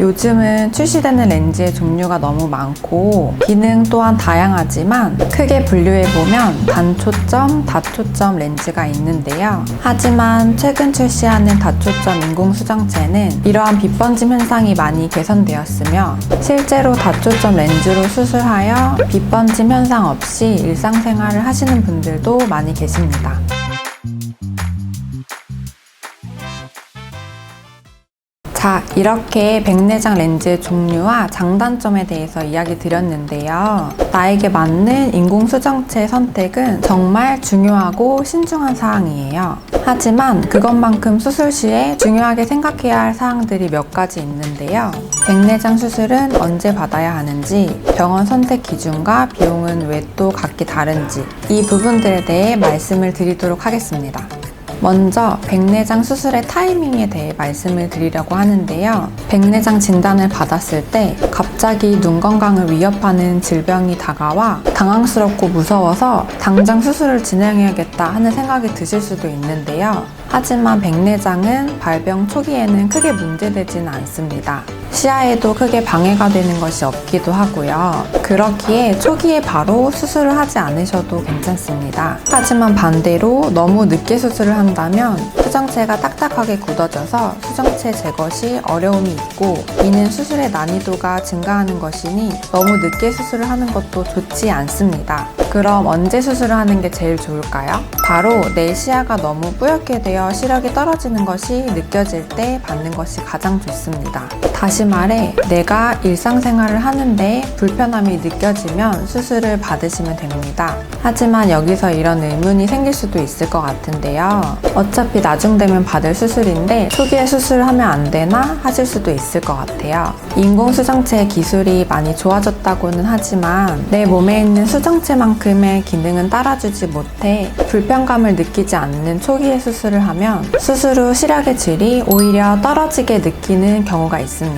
요즘은 출시되는 렌즈의 종류가 너무 많고 기능 또한 다양하지만 크게 분류해보면 단초점, 다초점 렌즈가 있는데요. 하지만 최근 출시하는 다초점 인공수정체는 이러한 빛번짐 현상이 많이 개선되었으며 실제로 다초점 렌즈로 수술하여 빛번짐 현상 없이 일상생활을 하시는 분들도 많이 계십니다. 자, 이렇게 백내장 렌즈의 종류와 장단점에 대해서 이야기 드렸는데요. 나에게 맞는 인공수정체 선택은 정말 중요하고 신중한 사항이에요. 하지만 그것만큼 수술 시에 중요하게 생각해야 할 사항들이 몇 가지 있는데요. 백내장 수술은 언제 받아야 하는지, 병원 선택 기준과 비용은 왜 또 각기 다른지, 이 부분들에 대해 말씀을 드리도록 하겠습니다. 먼저 백내장 수술의 타이밍에 대해 말씀을 드리려고 하는데요. 백내장 진단을 받았을 때 갑자기 눈 건강을 위협하는 질병이 다가와 당황스럽고 무서워서 당장 수술을 진행해야겠다 하는 생각이 드실 수도 있는데요. 하지만 백내장은 발병 초기에는 크게 문제되지는 않습니다. 시야에도 크게 방해가 되는 것이 없기도 하고요. 그렇기에 초기에 바로 수술을 하지 않으셔도 괜찮습니다. 하지만 반대로 너무 늦게 수술을 한다면 수정체가 딱딱하게 굳어져서 수정체 제거 시 어려움이 있고 이는 수술의 난이도가 증가하는 것이니 너무 늦게 수술을 하는 것도 좋지 않습니다. 그럼 언제 수술을 하는 게 제일 좋을까요? 바로 내 시야가 너무 뿌옇게 되어 시력이 떨어지는 것이 느껴질 때 받는 것이 가장 좋습니다. 다시 말해 내가 일상생활을 하는데 불편함이 느껴지면 수술을 받으시면 됩니다. 하지만 여기서 이런 의문이 생길 수도 있을 것 같은데요. 어차피 나중 되면 받을 수술인데 초기에 수술을 하면 안 되나 하실 수도 있을 것 같아요. 인공수정체 기술이 많이 좋아졌다고는 하지만 내 몸에 있는 수정체만큼의 기능은 따라주지 못해 불편감을 느끼지 않는 초기에 수술을 하면 수술 후 시력의 질이 오히려 떨어지게 느끼는 경우가 있습니다.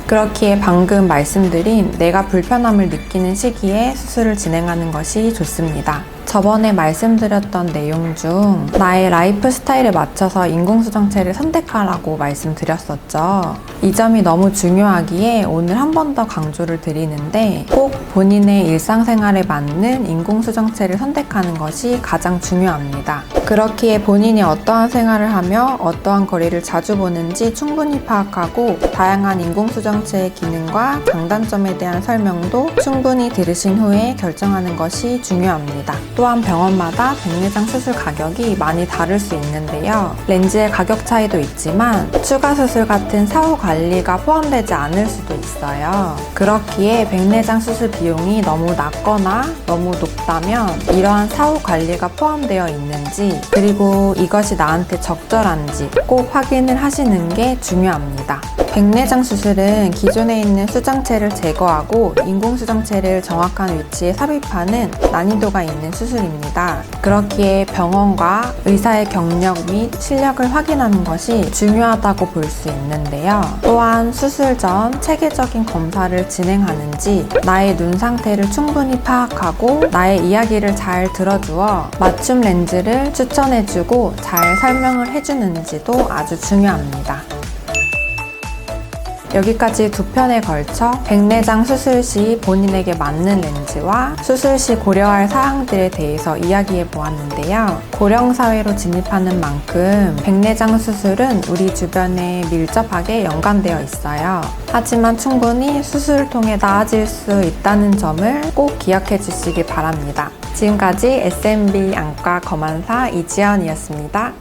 그렇기에 방금 말씀드린 내가 불편함을 느끼는 시기에 수술을 진행하는 것이 좋습니다. 저번에 말씀드렸던 내용 중 나의 라이프 스타일에 맞춰서 인공수정체를 선택하라고 말씀드렸었죠. 이 점이 너무 중요하기에 오늘 한 번 더 강조를 드리는데 꼭 본인의 일상생활에 맞는 인공수정체를 선택하는 것이 가장 중요합니다. 그렇기에 본인이 어떠한 생활을 하며 어떠한 거리를 자주 보는지 충분히 파악하고 다양한 인공수정체의 기능과 장단점에 대한 설명도 충분히 들으신 후에 결정하는 것이 중요합니다. 또한 병원마다 백내장 수술 가격이 많이 다를 수 있는데요. 렌즈의 가격 차이도 있지만 추가 수술 같은 사후 관리가 포함되지 않을 수도 있어요. 그렇기에 백내장 수술 비용이 너무 낮거나 너무 높다면 이러한 사후 관리가 포함되어 있는지 그리고 이것이 나한테 적절한지 꼭 확인을 하시는 게 중요합니다. 백내장 수술은 기존에 있는 수정체를 제거하고 인공수정체를 정확한 위치에 삽입하는 난이도가 있는 수술입니다. 그렇기에 병원과 의사의 경력 및 실력을 확인하는 것이 중요하다고 볼 수 있는데요. 또한 수술 전 체계적인 검사를 진행하는지 나의 눈 상태를 충분히 파악하고 나의 이야기를 잘 들어주어 맞춤 렌즈를 추천해주고 잘 설명을 해주는지도 아주 중요합니다. 여기까지 두 편에 걸쳐 백내장 수술 시 본인에게 맞는 렌즈와 수술 시 고려할 사항들에 대해서 이야기해 보았는데요. 고령사회로 진입하는 만큼 백내장 수술은 우리 주변에 밀접하게 연관되어 있어요. 하지만 충분히 수술을 통해 나아질 수 있다는 점을 꼭 기억해 주시기 바랍니다. 지금까지 SMB 안과 검안사 이지연이었습니다.